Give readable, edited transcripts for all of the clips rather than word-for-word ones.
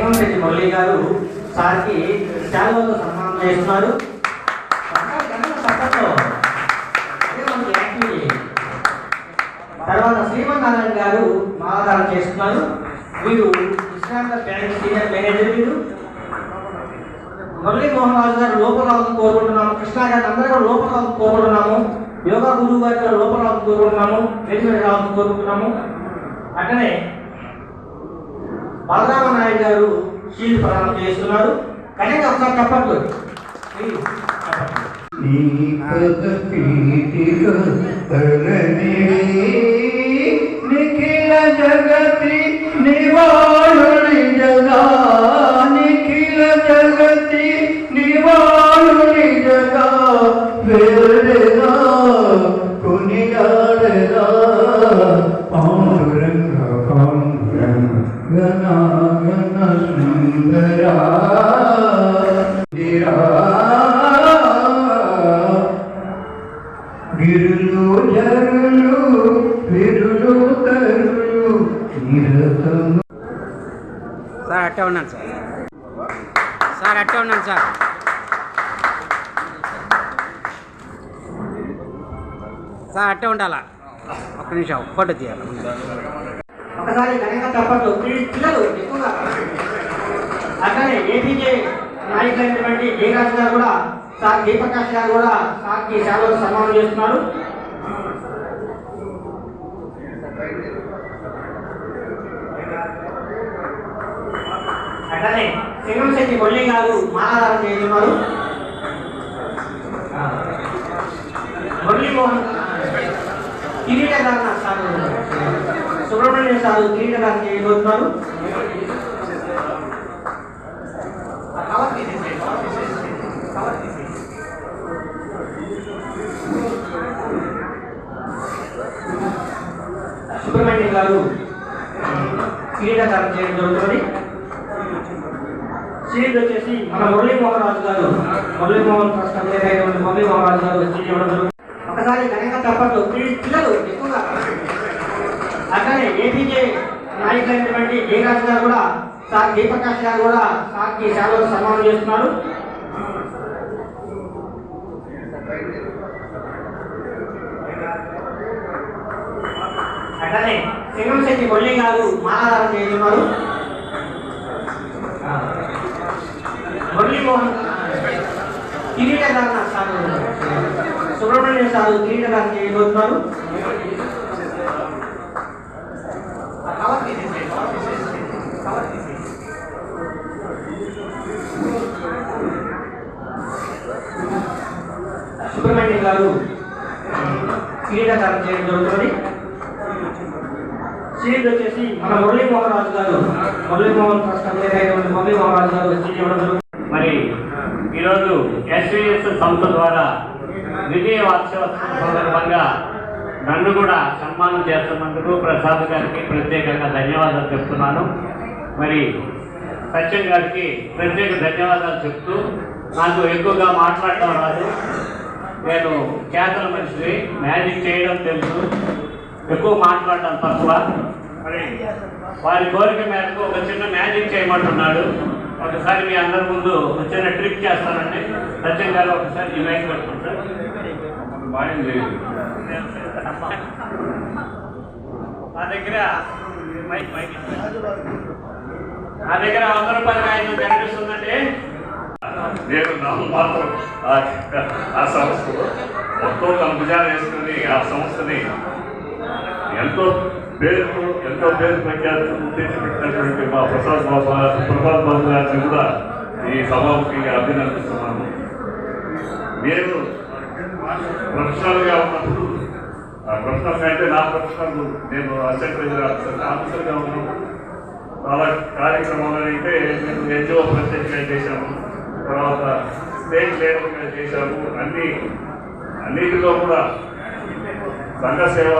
సింగంశెట్టి మురళి గారు సార్కి శాలువతో సన్మానం చేస్తున్నారు. తర్వాత శ్రీమన్నారాయణ గారు మాలాధారణ చేస్తున్నారు. వీరు విశ్రాంత బ్యాంక్ సీనియర్ మేనేజర్. వీరు మురళీ మోహన్ రాజు గారు లోపల రావాలని కోరుకుంటున్నాము. కృష్ణా గారిని అందరూ కూడా లోపల రావాలని కోరుకుంటున్నాము. యోగా గురువు గారి కూడా లోపల రావాలని కోరుకుంటున్నాము. వెలుగుడి రావాలని కోరుకుంటున్నాము. అట్లనే బలరామ నాయక్ గారు షీల్డ్ ప్రదానం చేస్తున్నారు. కనుక ఒకసారి చెప్పట్లు నిఖిల జగతి నివాళుని జగా, నిఖిల జగతి నివాళుని జగా, వేరేగా కొనియాడగా పాండురంగ పాండురంగ గణ గణ సుందరా గిరులు జరులు విరులు తరులు నిరతము. సార్ అట్టే ఉన్నాను సార్. సార్ అట్టే ఉన్నాను సార్. సార్ అట్టే ఉండాలా. ఒక్క నిమిషం ఫోటో తీయాలి. ఒకసారి కనుక చెప్పట్లు పిల్లలు ఎక్కువగా. అట్లనే ఏపీజే నాయకులైనటువంటి జయరాజు గారు కూడా సార్ దీపకాష్ గారు కూడా సార్కి శాలువతో సన్మానం చేస్తున్నారు. అట్లనే సింగంశెట్టి మురళి గారు మాలాధారణ చేస్తున్నారు. మురళీ మోహన్ కిరీటధారణ సార్ సుబ్రహ్మణ్యం సార్ కిరీటధారణ చేయబోతున్నారు. సుబ్రహ్మణ్యం గారు కిరీటధారణ చేయడం జరుగుతుంది. సీట్ వచ్చేసి మన మురళీ మోహన్ రాజు గారు, మురళీ మోహన్ ట్రస్ట్ అధ్యక్షుడు మురళీ మోహన్ రాజు గారు వచ్చి ఇవ్వడం జరుగుతుంది. ఒకసారి కనుక చెప్పట్లు పిల్లలు ఎక్కువగా. అట్లనే ఏపీజే నాయకులైనటువంటి జయరాజు గారు కూడా సార్ దీపకాష్ గారు కూడా సార్కి శాలువతో సన్మానం చేస్తున్నారు. అట్లనే సింగంశెట్టి మురళి గారు మాలాధారణ చేస్తున్నారు. మురళీ మోహన్ కిరీటధారణ సార్ సుబ్రహ్మణ్యం సార్ కిరీటధారణ చేయబోతున్నారు. సుబ్రహ్మణ్యం గారు కిరీటధారణ చేయడం జరుగుతుంది. సీట్ వచ్చేసి మన మురళీ మోహన్ రాజు గారు, మురళీ మోహన్ ట్రస్ట్ అధ్యక్షుడు మురళీ మోహన్ రాజు గారు వచ్చి ఇవ్వడం జరుగుతుంది. మరి ఈరోజు ఎస్వీఎస్ సంస్థ ద్వారా విజయ వార్షికోత్సవం సందర్భంగా నన్ను కూడా సన్మానం చేస్తున్నందుకు ప్రసాద్ గారికి ప్రత్యేకంగా ధన్యవాదాలు చెప్తున్నాను. మరి సత్యం గారికి ప్రత్యేక ధన్యవాదాలు చెప్తూ, నాకు ఎక్కువగా మాట్లాడటం రాదు, నేను చేతల మనిషిని, మ్యాజిక్ చేయడం తెలుసు, ఎక్కువ మాట్లాడటం తక్కువ. మరి వారి కోరిక మేరకు ఒక చిన్న మ్యాజిక్ చేయమంటున్నాడు. ఒకసారి మీ అందరి ముందు ఒక చిన్న ట్రిక్ చేస్తానండి. సత్యం గారు ఒకసారి ఈ మైక్ పెట్టుకుంటారు. నా దగ్గర 100 రూపాయల కాగితం కనిపిస్తుందండి. నేను మాత్రం ఆ సంస్థలో మొత్తం తన భుజాలు వేసుకుని ఆ సంస్థని ఎంతో పేరు ప్రఖ్యాతులు తెచ్చిపెట్టినటువంటి మా ప్రసాద్ బాబు గారిని కూడా ఈ సభాముఖంగా అభినందిస్తున్నాను. నేను ప్రొఫెషనల్గా ఉన్నప్పుడు, ప్రొఫెషనల్గా అంటే నా ప్రొఫెషనల్, నేను అసిస్టెంట్ ఆఫీసర్గా ఉన్నాను. చాలా కార్యక్రమాలు అయితే నేను ఎన్జిఓ ప్రత్యేకంగా చేశాము, తర్వాత స్టేట్ లెవెల్గా చేశాము. అన్నిటిలో కూడా సంఘ సేవ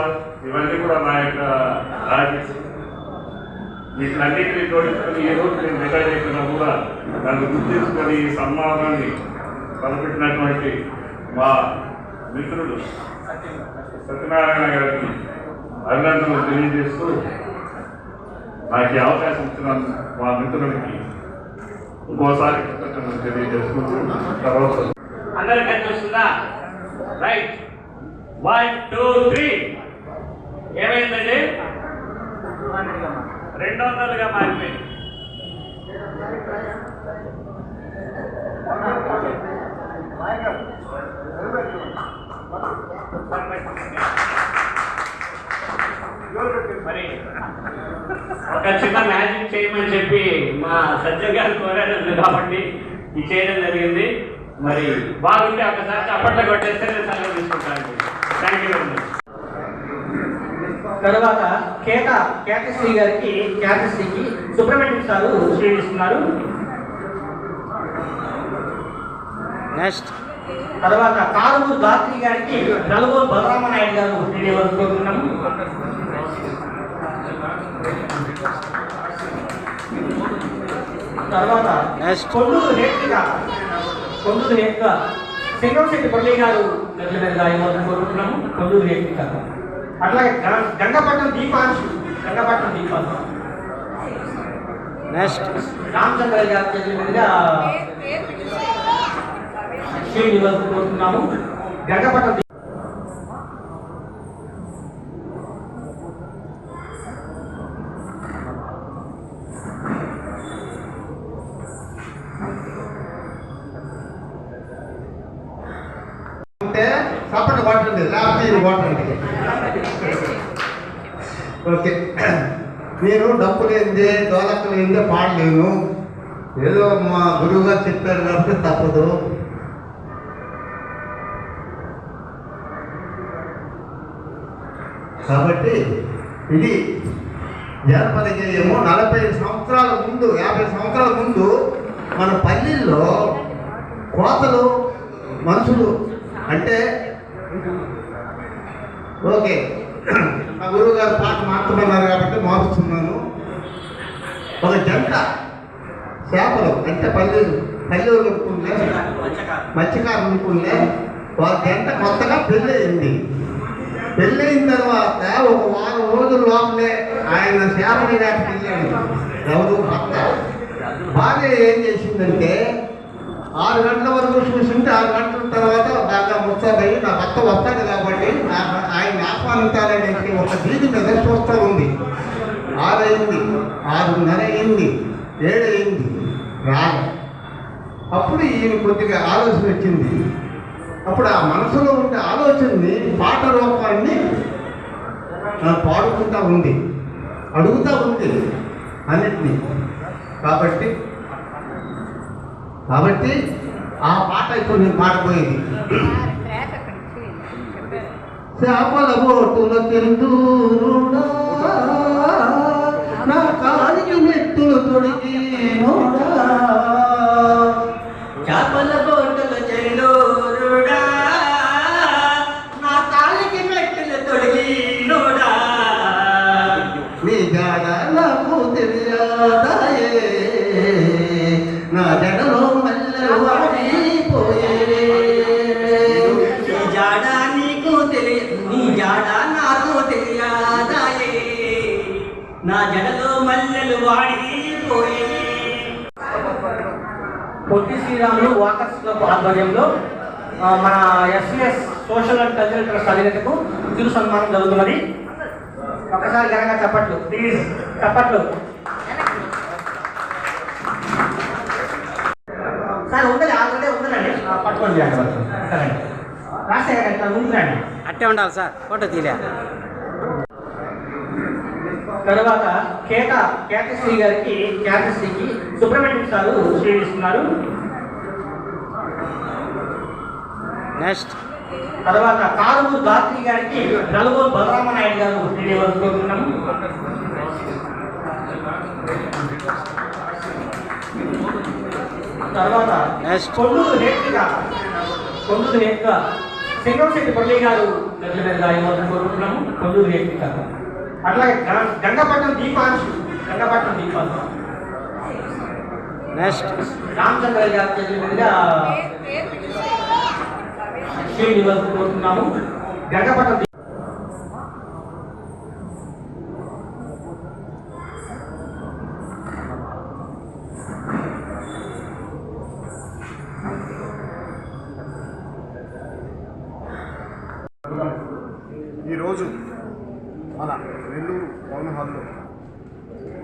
ఇవన్నీ కూడా నా యొక్క హ్యాబిట్స్. వీటినన్నింటినీ జోడించుకొని ఈ రోజు నేను రిటైర్ అయిపోయినా కూడా నన్ను గుర్తించుకొని ఈ సన్మానాన్ని తలపెట్టినటువంటి మా మిత్రుడు సత్యనారాయణ గారికి అభినందనలు తెలియజేస్తూ, నాకు ఈ అవకాశం ఇచ్చిన మా మిత్రులకి ఇంకోసారి కృతజ్ఞతలు తెలియజేసుకుంటూ తర్వాత అందరికి కనిపిస్తుందా? రైట్, 1 2 3. ఏమైందండి? 200గా మారిపోయింది. మరి ఒక చిన్న మ్యాజిక్ చేయమని చెప్పి మా సజ్జన్ గారు కోరారు కాబట్టి ఇది చేయడం జరిగింది. మరి బాగుంటే ఒకసారి అప్పట్లో కొట్టేస్తే నేను సలహా తీసుకుంటాను. Thank you very much. తర్వాత కేతశ్రీ గారికి కేతశ్రీకి సుబ్రహ్మణ్యం సారు శ్రీనిస్తున్నారు. నెక్స్ట్ తర్వాత కారుమూరు గాత్రి గారికి నలుగోలు బలరామనాయుడు గారు తెలియవలసుకుంటున్నాము. తర్వాత నెక్స్ట్ కొండూరు నేర్పుగా సింగంశెట్టి పల్లి గారు గట్ల మీద ఇవ్వాలనుకుంటున్నాము. కొండూరు నేర్పుగా అట్లాగే గంగపట్నం దీపాంశు నెక్స్ట్ రామచంద్ర గారి చేతుల మీదుగా శ్రీనివాసుకుంటున్నాము. గంగపట్నం సపరేట్ వాటర్ లేకపోతే వాటర్ ఓకే. నేను డబ్బు లేనిదే దోలక్క లేనిదే పాడలేను. ఏదో మా గురువు గారు చెప్పారు కాబట్టి తప్పదు. కాబట్టి ఇది జానపద గేయము 40 సంవత్సరాల ముందు 50 సంవత్సరాల ముందు మన పల్లెల్లో కోతలు మనుషులు అంటే ఓకే మా గురువు గారు పాట మాట్లాడుతున్నారు కాబట్టి మారుస్తున్నాను. ఒక జంట చేపలు అంటే పల్లెలు అనుకుంటే మత్స్యకారులు అనుకుంటే వాళ్ళ జంట కొత్తగా పెళ్ళయిన తర్వాత ఒక వారం రోజుల లోపలే ఆయన చేపని దాటి వెళ్ళాడు. ఎవరు భర్త. భార్య ఏం చేసిందంటే 6 గంటల వరకు చూసింటే 6 గంటల తర్వాత బాగా ముచ్చబోయి నా భర్త వస్తాడు కాబట్టి ఆయన ఆహ్వానించాలనేసి ఒక వీధి మీద చూస్తూ ఉంది. 6 అయింది, 6:30 అయింది, 7 అయింది, రాదు. అప్పుడు ఈయన కొద్దిగా ఆలోచన వచ్చింది. అప్పుడు ఆ మనసులో ఉండే ఆలోచనని పాట రూపాన్ని పాడుకుంటా ఉంది, అడుగుతూ ఉంది అన్నిటినీ. కాబట్టి ఆ పాట ఇప్పుడు నేను పాడబోయేది. చేపల బోటుల తెందూరుడా నా కాలికి మెట్టులు తొడిగి చేపల బోటుల చెల్లూరుడా నా కాలికి మెట్టులు తొడిగినోడా నీ జాడ నాకు తెలియదాయే నా జడలో మల్లెలు వాడిపోయే నీ జాడ నాకు తెలియదాయే నా జడలో మల్లెలు వాడిపోయే. పొట్టి శ్రీరాములు వాకర్స్ క్లబ్ ఆధ్వర్యంలో మన SVS social and cultural trust అధినేతకు చిరు సన్మానం జరుగుతున్నది. ఒకసారి ఘనంగా చప్పట్లు ప్లీజ్, చప్పట్లు. సార్ ఉండాలి, ఆల్రెడీ ఉందండి, పట్టుకోండి సరే రాజశేఖర్ ఇట్లా ఉందండి. అట్టే ఉండాలి సార్, ఫోటో తీలే. తర్వాత కేతశ్రీ గారికి కేతశ్రీకి సుబ్రహ్మణ్యం సారు శ్రీనిస్తున్నారు. నెక్స్ట్ తర్వాత కారుమూరు గాత్రి గారికి నలుగోలు బలరామనాయుడు గారు తెలియవలసుకుంటున్నాము. తర్వాత కొండూరు నేర్పుగా సింగంశెట్టి పల్లి గారు గట్ల మీద ఇవ్వాలనుకుంటున్నాము. కొండూరు నేర్పుగా అట్లాగే గంగపట్నం దీపాంశు నెక్స్ట్ రామచంద్ర గారి చేతుల మీదుగా శ్రీనివాసుకుంటున్నాము. Gangapatnam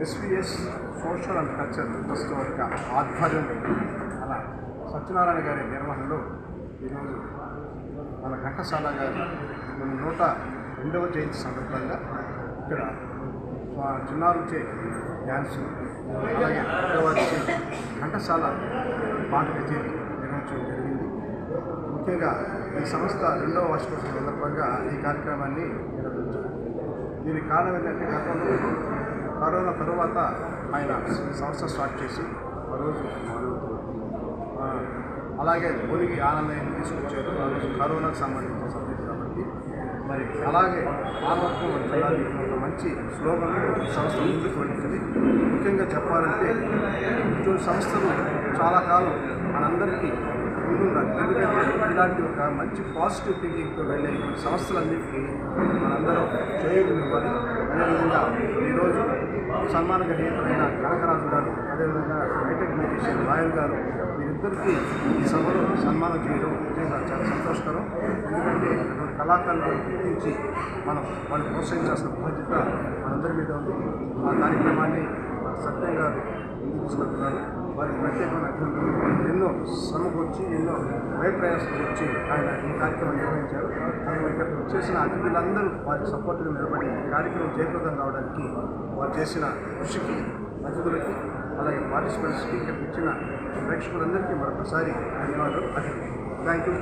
SVS social and culture trust యొక్క ఆధ్వర్యంలో మన సత్యనారాయణ గారి నిర్వహణలో ఈరోజు మన ఘంటసాల గారి 102వ జయంతి సందర్భంగా ఇక్కడ చిన్నారుచే డ్యాన్సు అలాగే పెద్దవారిచే ఘంటసాల పాట కచేరీ నిర్వహించడం జరిగింది. ముఖ్యంగా ఈ సంస్థ 2వ వార్షికోత్సవం సందర్భంగా ఈ కార్యక్రమాన్ని నిర్వహించారు. దీనికి కారణం ఏంటంటే గతంలో కరోనా తరువాత ఆయన సంస్థ స్టార్ట్ చేసి ఆ రోజు అలాగే ఒలిగి ఆనందాన్ని తీసుకొచ్చారు. ఆ రోజు కరోనాకు సంబంధించిన సబ్జెక్ట్ కాబట్టి మరి అలాగే మానవత్వం చేయాలి ఒక మంచి స్లోగన్ సంస్థ ముందుకు వెళ్తుంది. ముఖ్యంగా చెప్పాలంటే ఇటువంటి సంస్థలు చాలా కాలం మనందరికీ ముందుండాలి. ఎందుకంటే ఇలాంటి ఒక మంచి పాజిటివ్ థింకింగ్తో వెళ్ళే సంస్థలన్నింటికీ మనందరం చేయగలిగివ్వాలి. అదేవిధంగా ఈరోజు సన్మాన గ్రహీతలైన కనకరాజు గారు, అదేవిధంగా హైటెక్ మ్యూజిషియన్ రాయల్ గారు, వీరిద్దరికీ ఈ సభలో సన్మానం చేయడం నిజంగా చాలా సంతోషకరం. ఎందుకంటే అటువంటి కళాకారులను గుర్తించి మనం వాళ్ళు ప్రోత్సహించాల్సిన బాధ్యత మనందరి మీద ఉంది. ఆ కార్యక్రమాన్ని సత్యం గారు ముందుకు తీసుకెళ్తున్నారు. వారికి ప్రత్యేకమైన అభినందనలు. ఎన్నో శ్రమకొచ్చి ఎన్నో ప్రయాసాలు వచ్చి ఆయన ఈ కార్యక్రమం నిర్వహించారు. అందులో ఇక్కడికి వచ్చేసిన అతిథులందరూ వారికి సపోర్ట్గా నిలబడి ఈ కార్యక్రమం జయప్రదం కావడానికి వారు చేసిన కృషికి అతిథులకి అలాగే పార్టిసిపెంట్స్కి ఇక్కడికి ఇచ్చిన ప్రేక్షకులందరికీ మరొకసారి ధన్యవాదాలు. Thank you.